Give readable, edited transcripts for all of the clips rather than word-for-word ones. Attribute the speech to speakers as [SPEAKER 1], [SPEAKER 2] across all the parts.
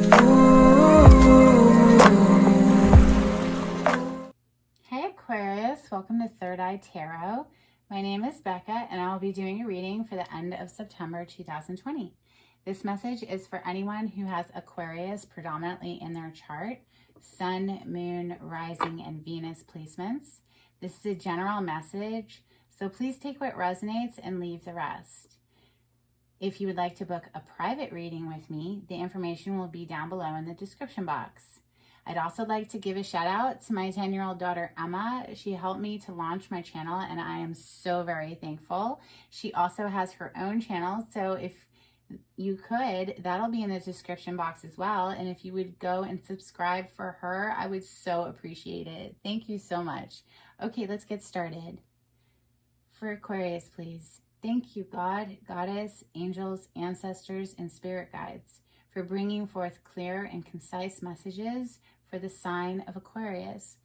[SPEAKER 1] Hey Aquarius, welcome to Third Eye Tarot. My name is Becca and I will be doing a reading for the end of September 2020. This message is for anyone who has Aquarius predominantly in their chart, Sun, Moon, Rising, and Venus placements. This is a general message, so please take what resonates and leave the rest. If you would like to book a private reading with me, the information will be down below in the description box. I'd also like to give a shout out to my 10-year-old daughter, Emma. She helped me to launch my channel and I am so very thankful. She also has her own channel, so if you could, that'll be in the description box as well. And if you would go and subscribe for her, I would so appreciate it. Thank you so much. Okay, let's get started. For Aquarius, please. Thank you, God, Goddess, angels, ancestors, and spirit guides for bringing forth clear and concise messages for the sign of Aquarius.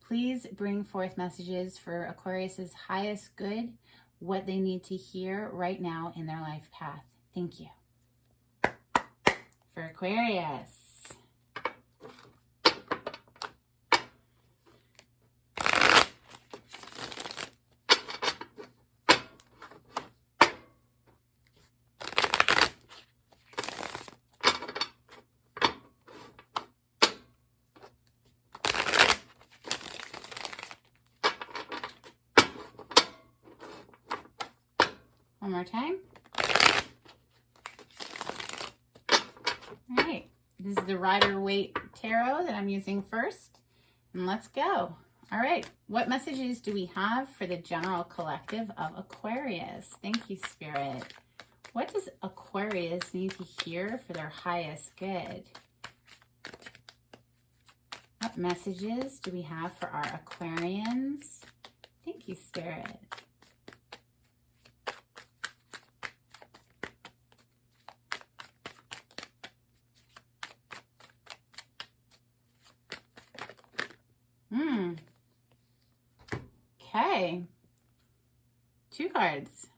[SPEAKER 1] Please bring forth messages for Aquarius's highest good, what they need to hear right now in their life path. Thank you. For Aquarius. One more time. All right, this is the Rider-Waite Tarot that I'm using first, and let's go. All right, what messages do we have for the general collective of Aquarius? Thank you, Spirit. What does Aquarius need to hear for their highest good? What messages do we have for our Aquarians? Thank you, Spirit. Okay, two cards.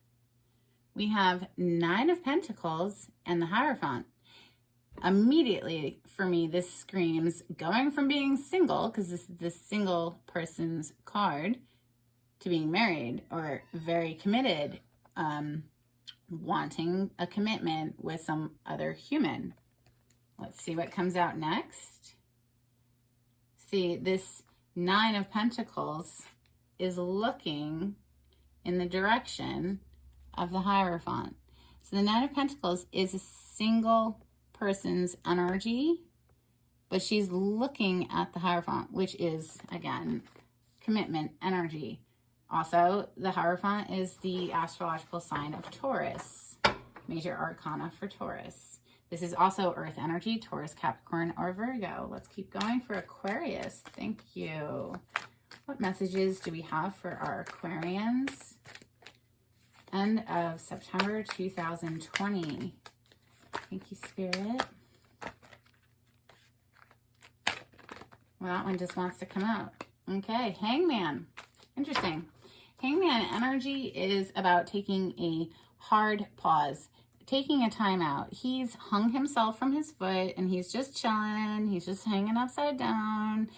[SPEAKER 1] We have Nine of Pentacles and the Hierophant. Immediately, for me, this screams going from being single, because this is the single person's card, to being married or very committed, wanting a commitment with some other human. Let's see what comes out next. See, this Nine of Pentacles is looking in the direction of the Hierophant. So the Nine of Pentacles is a single person's energy, but she's looking at the Hierophant, which is, again, commitment energy. Also, the Hierophant is the astrological sign of Taurus, major arcana for Taurus. This is also Earth energy, Taurus, Capricorn, or Virgo. Let's keep going for Aquarius. Thank you. What messages do we have for our Aquarians? End of September 2020. Thank you, Spirit. Well, that one just wants to come out. Okay, Hangman. Interesting. Hangman energy is about taking a hard pause, taking a time out. He's hung himself from his foot and he's just chilling. He's just hanging upside down.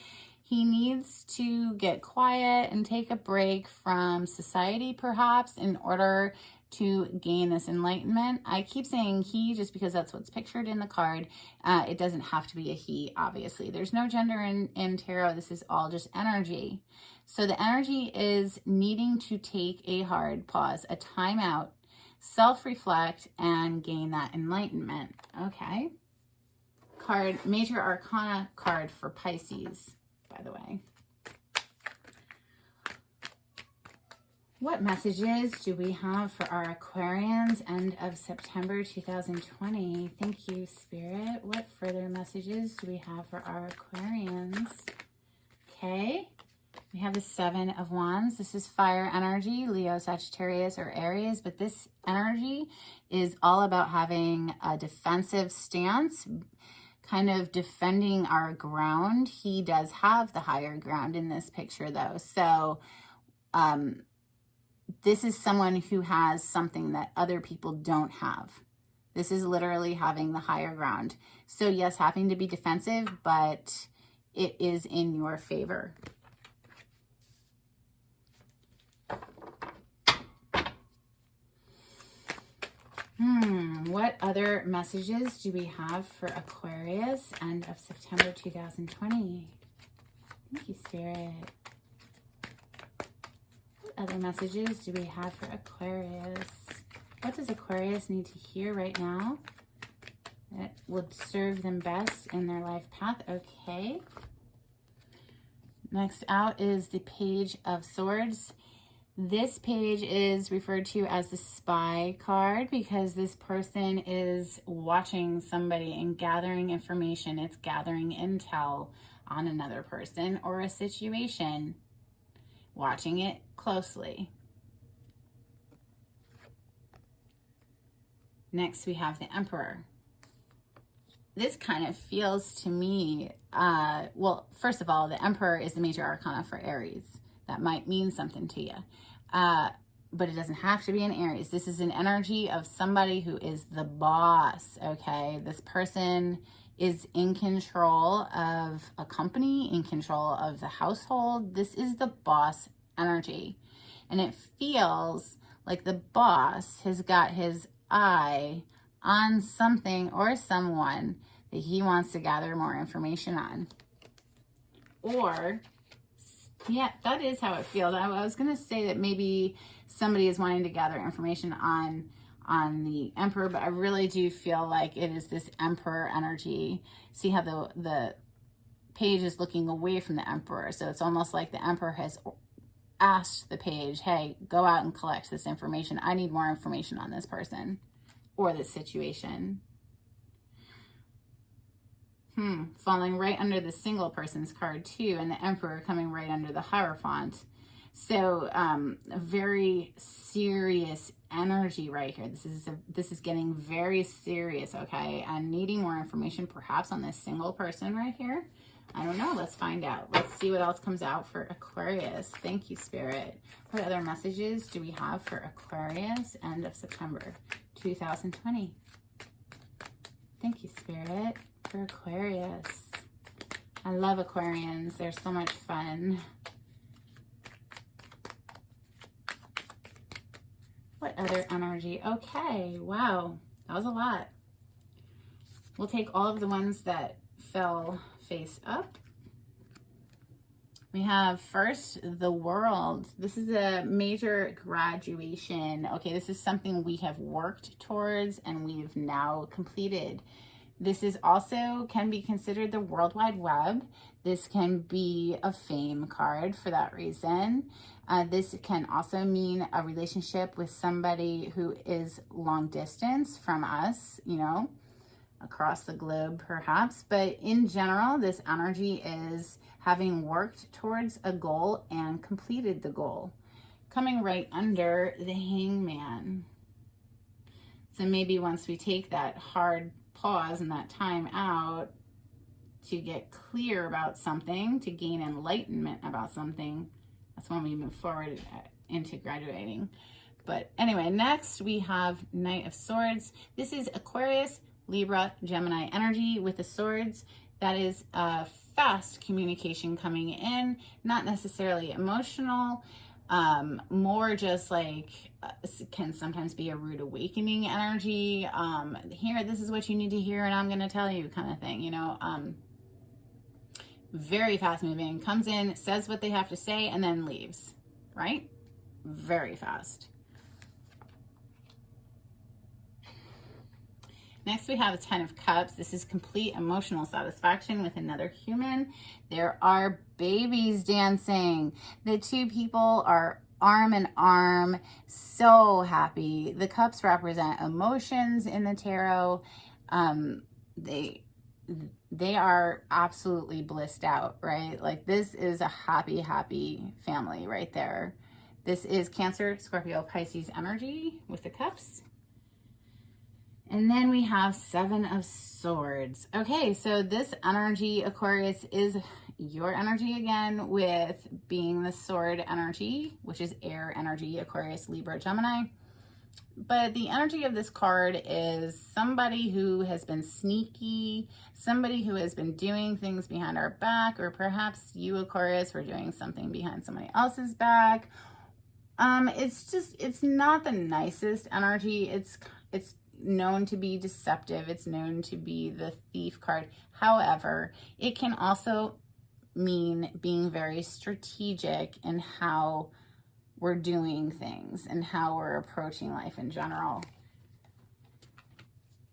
[SPEAKER 1] He needs to get quiet and take a break from society, perhaps, in order to gain this enlightenment. I keep saying he just because that's what's pictured in the card. It doesn't have to be a he, obviously. There's no gender in tarot. This is all just energy. So the energy is needing to take a hard pause, a time out, self-reflect, and gain that enlightenment. Okay. Card, Major Arcana card for Pisces, by the way. What messages do we have for our Aquarians end of September 2020? Thank you, Spirit. What further messages do we have for our Aquarians? Okay, we have the Seven of Wands. This is fire energy, Leo, Sagittarius, or Aries, but this energy is all about having a defensive stance, kind of defending our ground. He does have the higher ground in this picture, though. So, this is someone who has something that other people don't have. This is literally having the higher ground. So yes, having to be defensive, but it is in your favor. What other messages do we have for Aquarius, end of September 2020? Thank you, Spirit. What other messages do we have for Aquarius? What does Aquarius need to hear right now that would serve them best in their life path? Okay. Next out is the Page of Swords. This page is referred to as the spy card because this person is watching somebody and gathering information. It's gathering intel on another person or a situation, watching it closely. Next, we have the Emperor. This kind of feels to me, well, first of all, the Emperor is the major arcana for Aries. That might mean something to you. But it doesn't have to be an Aries. This is an energy of somebody who is the boss, okay? This person is in control of a company, in control of the household. This is the boss energy. And it feels like the boss has got his eye on something or someone that he wants to gather more information on. Or, yeah, that is how it feels. I was going to say that maybe somebody is wanting to gather information on the Emperor, but I really do feel like it is this Emperor energy. See how the page is looking away from the Emperor. So it's almost like the Emperor has asked the page, hey, go out and collect this information. I need more information on this person or this situation. Falling right under the single person's card too, and the Emperor coming right under the Hierophant. So a very serious energy right here. This is getting very serious, okay? And needing more information perhaps on this single person right here. I don't know. Let's find out. Let's see what else comes out for Aquarius. Thank you, Spirit. What other messages do we have for Aquarius, end of September 2020? Thank you, Spirit, for Aquarius. I love Aquarians. They're so much fun. What other energy? Okay, wow. That was a lot. We'll take all of the ones that fell face up. We have first the World. This is a major graduation. Okay, this is something we have worked towards and we've now completed. This is also can be considered the World Wide Web. This can be a fame card for that reason. This can also mean a relationship with somebody who is long distance from us, you know, across the globe perhaps. But in general, this energy is having worked towards a goal and completed the goal. Coming right under the Hangman. So maybe once we take that hard pause and that time out to get clear about something, to gain enlightenment about something, that's when we move forward into graduating. But anyway, next we have Knight of Swords. This is Aquarius, Libra, Gemini energy with the swords. That is a fast communication coming in, not necessarily emotional, more just like can sometimes be a rude awakening energy. Here, this is what you need to hear and I'm going to tell you kind of thing, you know. Very fast moving, comes in, says what they have to say, and then leaves, right? Very fast. Next, we have a Ten of Cups. This is complete emotional satisfaction with another human. There are babies dancing. The two people are arm in arm, so happy. The cups represent emotions in the tarot. They are absolutely blissed out, right? Like this is a happy, happy family right there. This is Cancer, Scorpio, Pisces energy with the cups. And then we have Seven of Swords. Okay, so this energy, Aquarius, is your energy again with being the sword energy, which is air energy, Aquarius, Libra, Gemini. But the energy of this card is somebody who has been sneaky, somebody who has been doing things behind our back, or perhaps you, Aquarius, were doing something behind somebody else's back. It's not the nicest energy. It's known to be deceptive. It's known to be the thief card. However, it can also mean being very strategic in how we're doing things and how we're approaching life in general.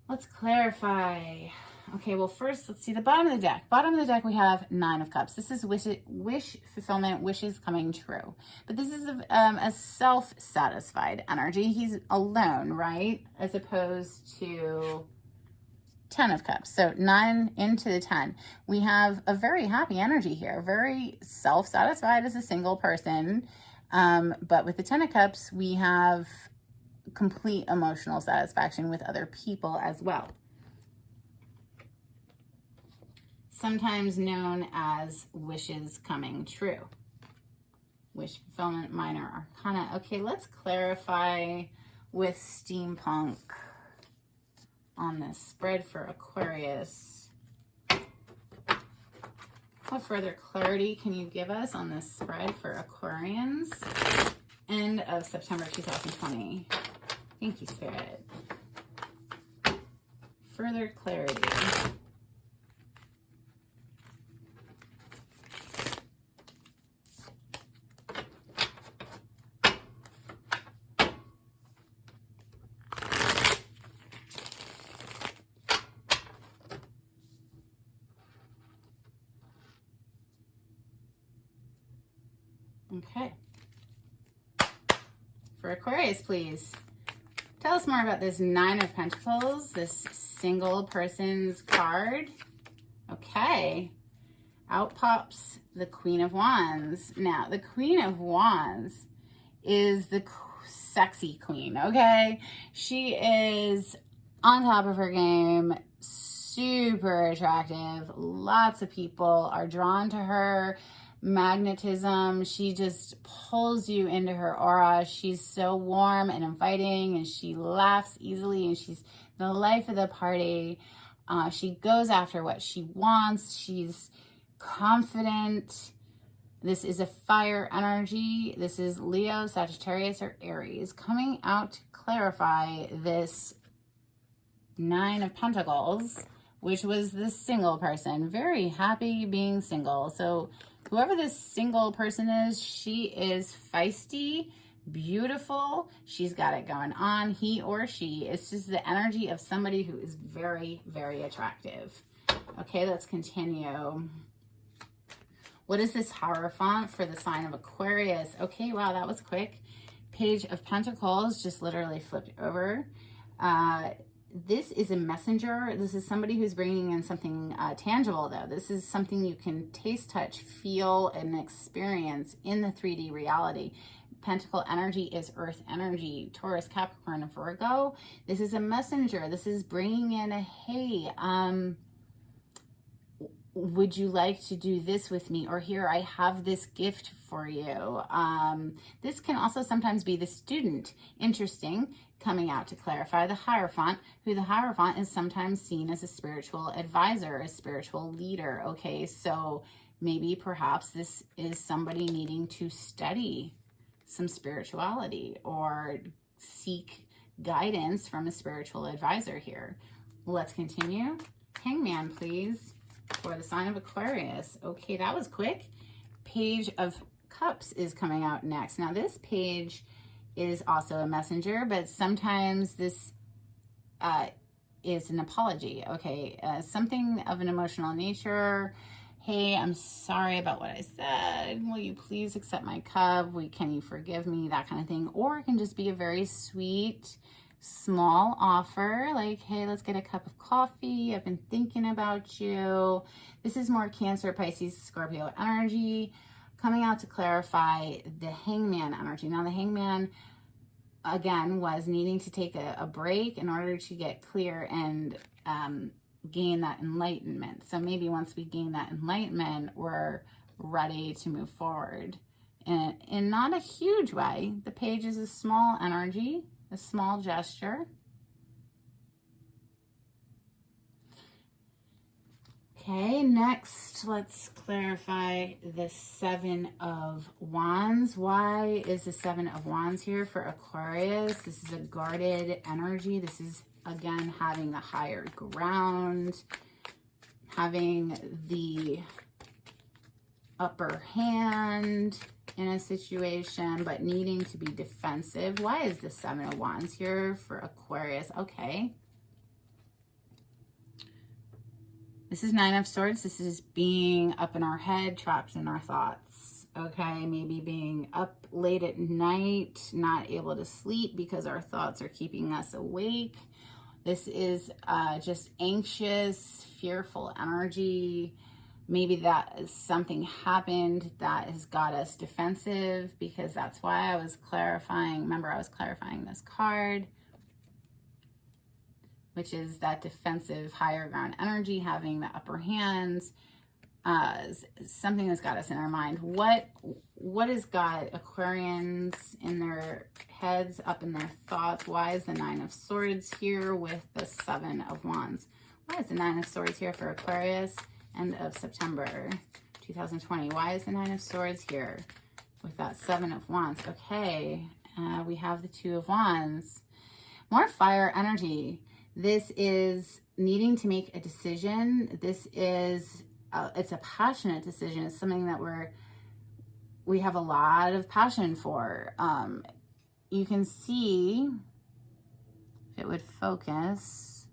[SPEAKER 1] Let's clarify. Okay, well, first, let's see the bottom of the deck. Bottom of the deck, we have 9 of Cups. This is wish fulfillment, wishes coming true. But this is a self-satisfied energy. He's alone, right? As opposed to 10 of Cups. So 9 into the 10. We have a very happy energy here. Very self-satisfied as a single person. But with the 10 of Cups, we have complete emotional satisfaction with other people as well. Sometimes known as wishes coming true. Wish fulfillment, minor arcana. Okay, let's clarify with steampunk on this spread for Aquarius. What further clarity can you give us on this spread for Aquarians? End of September 2020. Thank you, Spirit. Further clarity. Okay. For Aquarius, please. Tell us more about this 9 of Pentacles, this single person's card. Okay. Out pops the Queen of Wands. Now, the Queen of Wands is the sexy queen, okay? She is on top of her game, super attractive. Lots of people are drawn to her. Magnetism, she just pulls you into her aura. She's so warm and inviting, and she laughs easily, and she's the life of the party. She goes after what she wants. She's confident. This is a fire energy. This is Leo, Sagittarius, or Aries coming out to clarify this 9 of Pentacles, which was the single person. Very happy being single. So whoever this single person is, she is feisty, beautiful. She's got it going on, he or she. It's just the energy of somebody who is very, very attractive. Okay, let's continue. What is this Hierophant for the sign of Aquarius? Okay, wow, that was quick. Page of Pentacles just literally flipped over. This is a messenger. This is somebody who's bringing in something tangible, though. This is something you can taste, touch, feel, and experience in the 3D reality. Pentacle energy is earth energy. Taurus, Capricorn, and Virgo. This is a messenger. This is bringing in a, hey, would you like to do this with me? Or here, I have this gift for you. This can also sometimes be the student. Interesting. Coming out to clarify the Hierophant, who the Hierophant is sometimes seen as a spiritual advisor, a spiritual leader. Okay, so maybe perhaps this is somebody needing to study some spirituality or seek guidance from a spiritual advisor here. Let's continue. Hangman, please, for the sign of Aquarius. Okay, that was quick. Page of Cups is coming out next. Now, this page is also a messenger, but sometimes this is an apology. Okay, something of an emotional nature. Hey, I'm sorry about what I said. Will you please accept my cup? Can you forgive me? That kind of thing. Or it can just be a very sweet, small offer, like, hey, let's get a cup of coffee. I've been thinking about you. This is more Cancer, Pisces, Scorpio energy. Coming out to clarify the Hangman energy. Now, the Hangman, again, was needing to take a break in order to get clear and gain that enlightenment. So maybe once we gain that enlightenment, we're ready to move forward. In not a huge way. The page is a small energy. a small gesture. Okay, next, let's clarify the Seven of Wands. Why is the Seven of Wands here for Aquarius? This is a guarded energy. This is, again, having the higher ground, having the upper hand in a situation, but needing to be defensive. Why is the Seven of Wands here for Aquarius? Okay. This is Nine of Swords. This is being up in our head, trapped in our thoughts. Okay, maybe being up late at night, not able to sleep because our thoughts are keeping us awake. This is just anxious, fearful energy. Maybe that something happened that has got us defensive, because that's why I was clarifying. Remember, I was clarifying this card, which is that defensive higher ground energy, having the upper hands. Something that's got us in our mind. What has got Aquarians in their heads, up in their thoughts? Why is the Nine of Swords here with the Seven of Wands? Why is the Nine of Swords here for Aquarius? End of September 2020. Why is the Nine of Swords here with that Seven of Wands? Okay, we have the Two of Wands. More fire energy. This is needing to make a decision. This is, it's a passionate decision. It's something that we have a lot of passion for. You can see, if it would focus,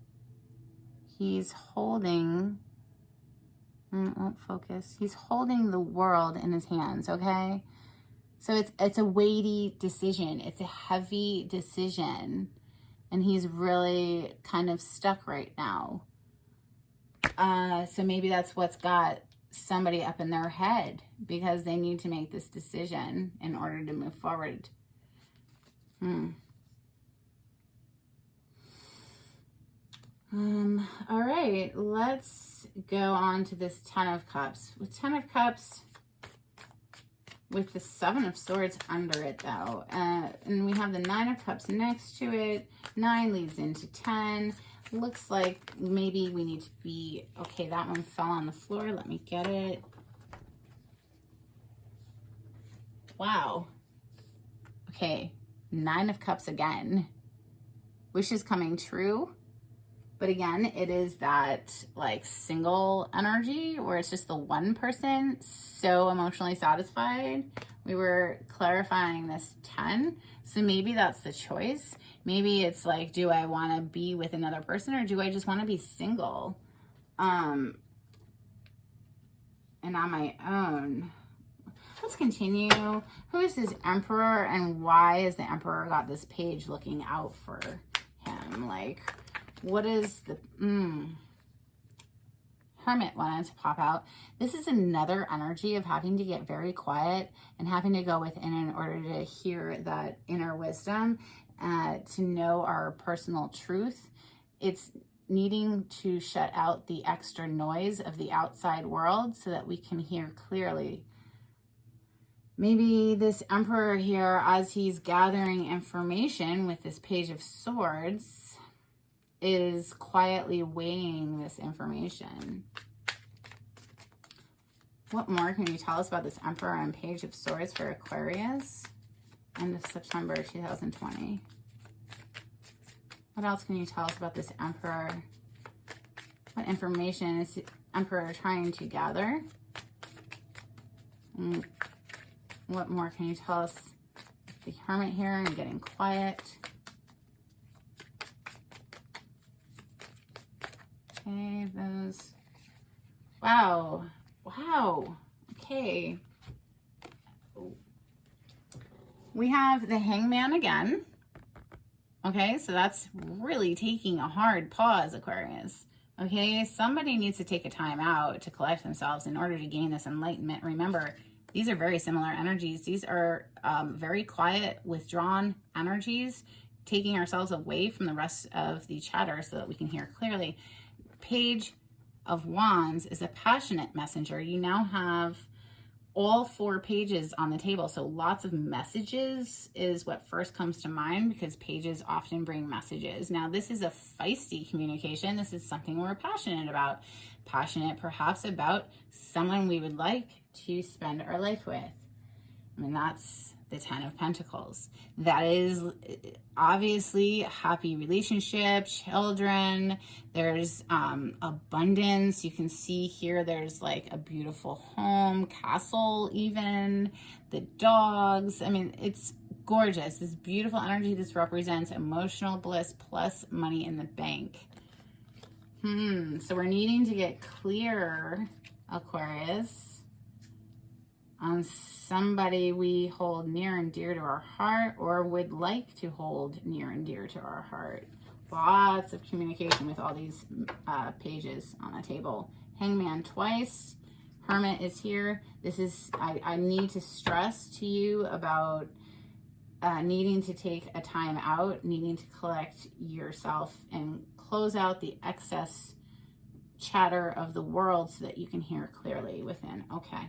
[SPEAKER 1] he's holding, it won't focus. He's holding the world in his hands, okay? So it's a weighty decision. It's a heavy decision. And he's really kind of stuck right now. So maybe that's what's got somebody up in their head, because they need to make this decision in order to move forward. All right, let's go on to this Ten of Cups. With Ten of Cups, with the Seven of Swords under it, though. And we have the Nine of Cups next to it. 9 leads into 10. Looks like maybe we need to be... Okay, that one fell on the floor. Let me get it. Wow. Okay, Nine of Cups again. Wishes coming true. But again, it is that like single energy where it's just the one person so emotionally satisfied. We were clarifying this 10. So maybe that's the choice. Maybe it's like, do I want to be with another person, or do I just want to be single? And on my own. Let's continue. Who is this Emperor, and why is the Emperor got this page looking out for him? Like, what is the Hermit wanted to pop out? This is another energy of having to get very quiet and having to go within in order to hear that inner wisdom, to know our personal truth. It's needing to shut out the extra noise of the outside world so that we can hear clearly. Maybe this Emperor here, as he's gathering information with this Page of Swords, is quietly weighing this information. What more can you tell us about this Emperor and Page of Swords for Aquarius? End of September 2020. What else can you tell us about this Emperor? What information is the Emperor trying to gather? And what more can you tell us? The Hermit here and getting quiet. Okay, those. Wow. Wow. Okay. We have the Hangman again. Okay, so that's really taking a hard pause, Aquarius. Okay, somebody needs to take a time out to collect themselves in order to gain this enlightenment. Remember, these are very similar energies. These are very quiet, withdrawn energies, taking ourselves away from the rest of the chatter so that we can hear clearly. Page of Wands is a passionate messenger. You now have all 4 pages on the table. So lots of messages is what first comes to mind, because pages often bring messages. Now, this is a feisty communication. This is something we're passionate about. Passionate perhaps about someone we would like to spend our life with. I mean, that's the 10 of Pentacles. That is obviously a happy relationship, children. There's abundance. You can see here there's like a beautiful home, castle even, the dogs. I mean, it's gorgeous. This beautiful energy. This represents emotional bliss plus money in the bank. So we're needing to get clear, Aquarius, on somebody we hold near and dear to our heart or would like to hold near and dear to our heart. Lots of communication with all these pages on the table. Hangman twice. Hermit is here. This is, I need to stress to you about needing to take a time out, needing to collect yourself and close out the excess chatter of the world so that you can hear clearly within. Okay.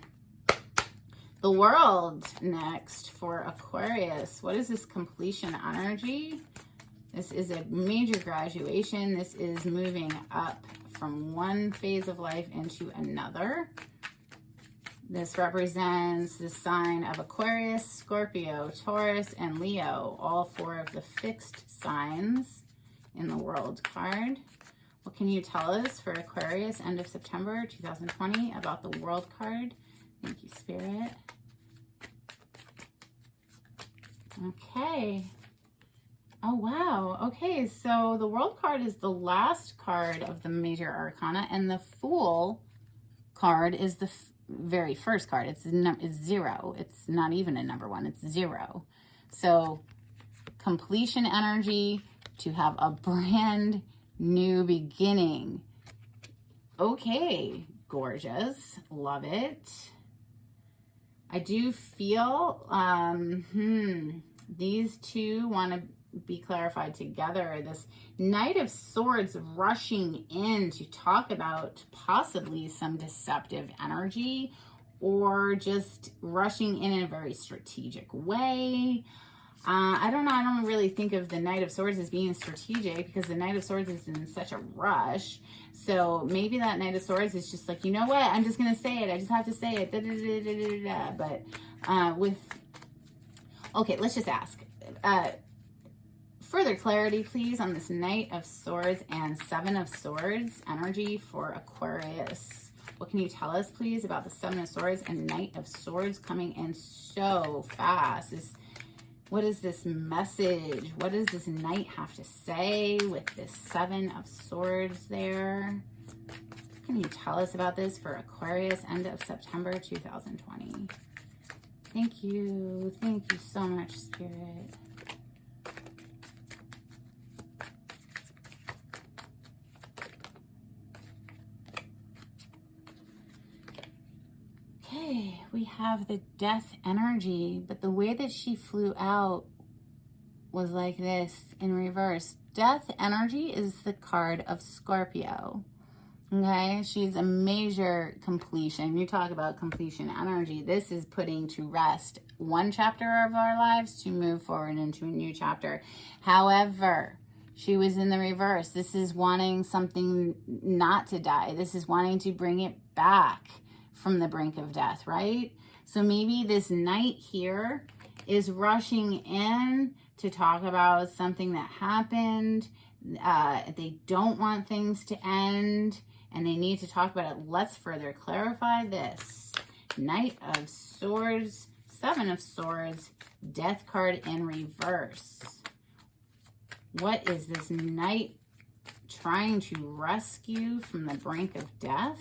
[SPEAKER 1] The World next for Aquarius. What is this completion energy? This is a major graduation. This is moving up from one phase of life into another. This represents the sign of Aquarius, Scorpio, Taurus, and Leo, all 4 of the fixed signs in the World card. What can you tell us for Aquarius, end of September 2020, about the World card? Thank you, Spirit. Okay. Oh, wow. Okay, so the World card is the last card of the major arcana, and the Fool card is the very first card. It's 0. It's not even a number 1. It's 0. So completion energy, to have a brand new beginning. Okay, gorgeous. Love it. I do feel these two want to be clarified together. This Knight of Swords rushing in to talk about possibly some deceptive energy, or just rushing in a very strategic way. I don't know. I don't really think of the Knight of Swords as being strategic, because the Knight of Swords is in such a rush. So maybe that Knight of Swords is just like, you know what? I'm just going to say it. I just have to say it. Da, da, da, da, da, da. But okay, let's just ask. Further clarity, please, on this Knight of Swords and 7 of Swords energy for Aquarius. What can you tell us, please, about the 7 of Swords and Knight of Swords coming in so fast? What is this message? What does this Knight have to say with this 7 of Swords there? What can you tell us about this for Aquarius, end of September 2020? Thank you. Thank you so much, Spirit. Okay, we have the Death energy, but the way that she flew out was like this in reverse. Death energy is the card of Scorpio. Okay, she's a major completion. You talk about completion energy. This is putting to rest one chapter of our lives to move forward into a new chapter. However, she was in the reverse. This is wanting something not to die. This is wanting to bring it back from the brink of death, right? So maybe this Knight here is rushing in to talk about something that happened. They don't want things to end, and they need to talk about it. Let's further clarify this. Knight of Swords, 7 of Swords, Death card in reverse. What is this Knight trying to rescue from the brink of death?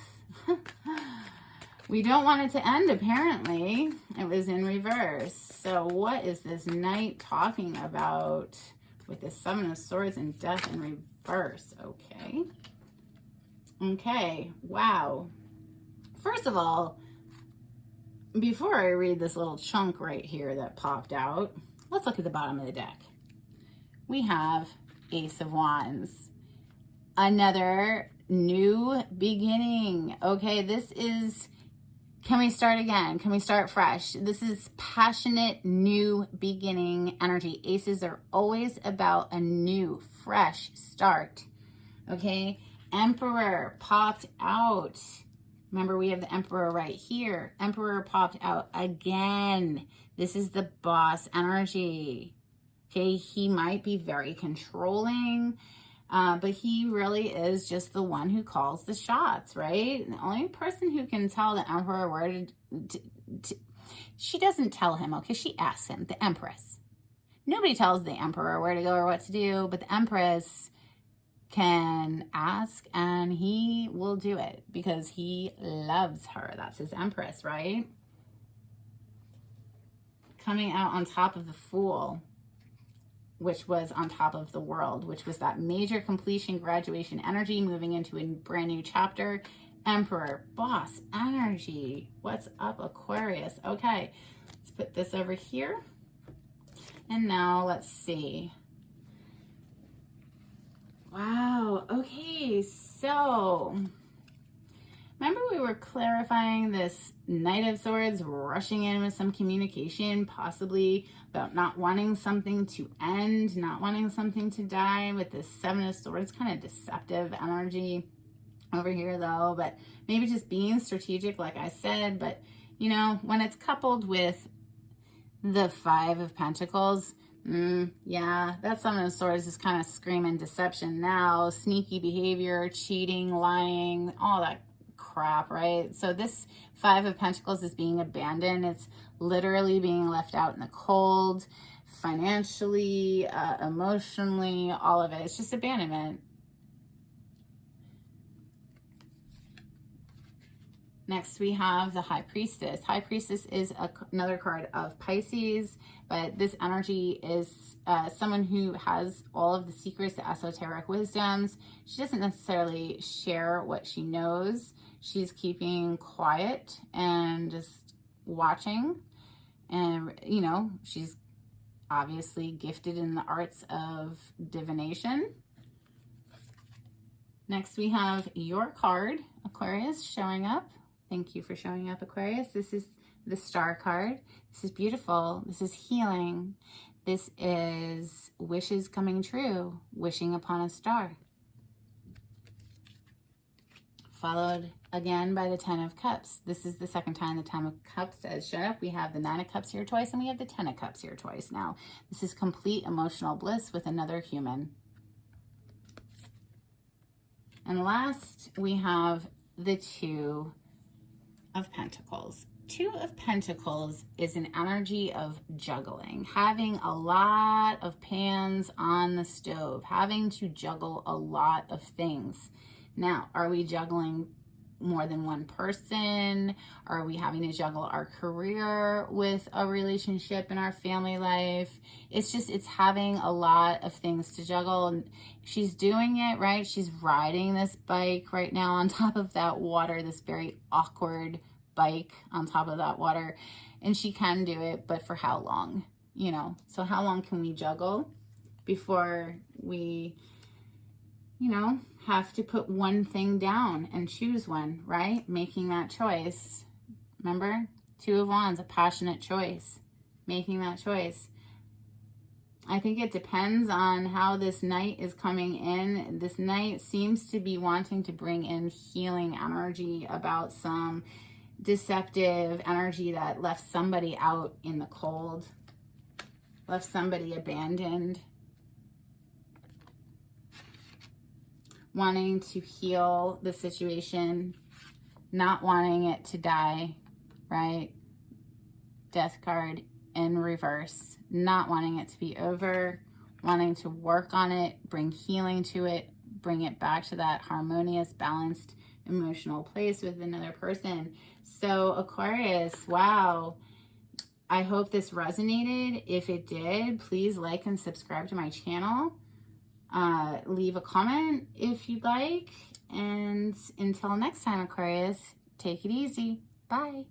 [SPEAKER 1] We don't want it to end, apparently. It was in reverse. So what is this Knight talking about with the 7 of Swords and Death in reverse? Okay. Okay, wow. First of all, before I read this little chunk right here that popped out, let's look at the bottom of the deck. We have Ace of Wands. Another new beginning. Okay, this is Can we start again? Can we start fresh? This is passionate, new beginning energy. Aces are always about a new, fresh start. Okay? Emperor popped out. Remember, we have the Emperor right here. Emperor popped out again. This is the boss energy. Okay? He might be very controlling. But he really is just the one who calls the shots, right? And the only person who can tell the Emperor where she doesn't tell him, okay? She asks him, the Empress. Nobody tells the Emperor where to go or what to do, but the Empress can ask and he will do it because he loves her. That's his Empress, right? Coming out on top of the Fool, which was on top of the World, which was that major completion, graduation energy, moving into a brand new chapter. Emperor, boss energy. What's up, Aquarius? Okay, let's put this over here. And now let's see. Wow, okay, so remember we were clarifying this Knight of Swords rushing in with some communication, possibly about not wanting something to end, not wanting something to die with this Seven of Swords, kind of deceptive energy over here though, but maybe just being strategic like I said. But you know, when it's coupled with the Five of Pentacles, yeah, that Seven of Swords is kind of screaming deception now, sneaky behavior, cheating, lying, all that crap, right? So this Five of Pentacles is being abandoned. It's literally being left out in the cold, financially, emotionally, all of it. It's just abandonment. Next, we have the High Priestess. High Priestess is another card of Pisces, but this energy is someone who has all of the secrets, the esoteric wisdoms. She doesn't necessarily share what she knows. She's keeping quiet and just watching. And, you know, she's obviously gifted in the arts of divination. Next, we have your card, Aquarius, showing up. Thank you for showing up, Aquarius. This is the Star card. This is beautiful. This is healing. This is wishes coming true, wishing upon a star. Followed again by the Ten of Cups. This is the second time the Ten of Cups has shown up. We have the Nine of Cups here twice, and we have the Ten of Cups here twice now. This is complete emotional bliss with another human. And last, we have the Two of Pentacles. Two of Pentacles is an energy of juggling, having a lot of pans on the stove, having to juggle a lot of things. Now, are we juggling more than one person? Are we having to juggle our career with a relationship in our family life? It's just, it's having a lot of things to juggle. And she's doing it, right? She's riding this bike right now on top of that water, this very awkward bike on top of that water. And she can do it, but for how long? You know, so how long can we juggle before we, you know, have to put one thing down and choose one, right? Making that choice. Remember? Two of Wands, a passionate choice. Making that choice. I think it depends on how this Knight is coming in. This Knight seems to be wanting to bring in healing energy about some deceptive energy that left somebody out in the cold, left somebody abandoned, wanting to heal the situation, not wanting it to die, right? Death card in reverse, not wanting it to be over, wanting to work on it, bring healing to it, bring it back to that harmonious, balanced, emotional place with another person. So Aquarius, wow. I hope this resonated. If it did, please like and subscribe to my channel. Leave a comment if you'd like. And until next time, Aquarius, take it easy. Bye.